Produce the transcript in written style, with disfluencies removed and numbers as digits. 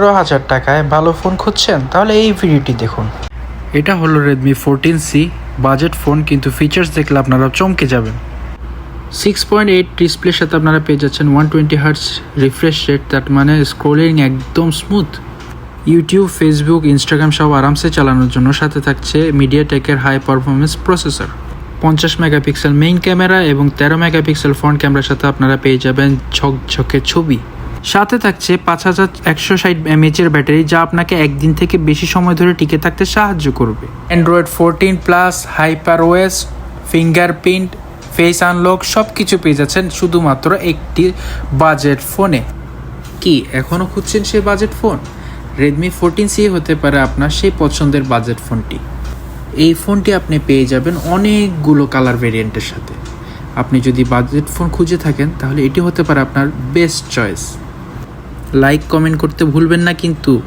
টাকায় ভালো ফোন খুঁজছেন তাহলে এই ভিডিওটি দেখুন। এটা হলো রেডমি 14C বাজেট ফোন, কিন্তু ফিচার্স দেখলে আপনারা চমকে যাবেন। 6.8 ডিসপ্লের সাথে আপনারা পেয়ে যাচ্ছেন 120 Hz রিফ্রেশ রেট, তার মানে স্ক্রোলিং একদম স্মুথ। ইউটিউব, ফেসবুক, ইনস্টাগ্রাম সব আরামসে চালানোর জন্য সাথে থাকছে মিডিয়াটেকের high performance processor. 50 megapixel main camera এবং 13 মেগাপিক্সেল ফ্রন্ট ক্যামেরার সাথে আপনারা পেয়ে যাবেন ঝকঝকে ছবি। সাথে থাকছে 5160 mAh ব্যাটারি, যা আপনাকে একদিন থেকে বেশি সময় ধরে টিকে থাকতে সাহায্য করবে। Android 14 plus, HyperOS, fingerprint, face unlock সব কিছু পেয়ে যাচ্ছেন শুধুমাত্র একটি বাজেট ফোনে। কি এখনও খুঁজছেন সেই বাজেট ফোন? রেডমি 14C হতে পারে আপনার সেই পছন্দের বাজেট ফোনটি। এই ফোনটি আপনি পেয়ে যাবেন অনেকগুলো কালার ভেরিয়েন্টের সাথে। আপনি যদি বাজেট ফোন খুঁজে থাকেন তাহলে এটি হতে পারে আপনার বেস্ট চয়েস। লাইক কমেন্ট করতে ভুলবেন না কিন্তু।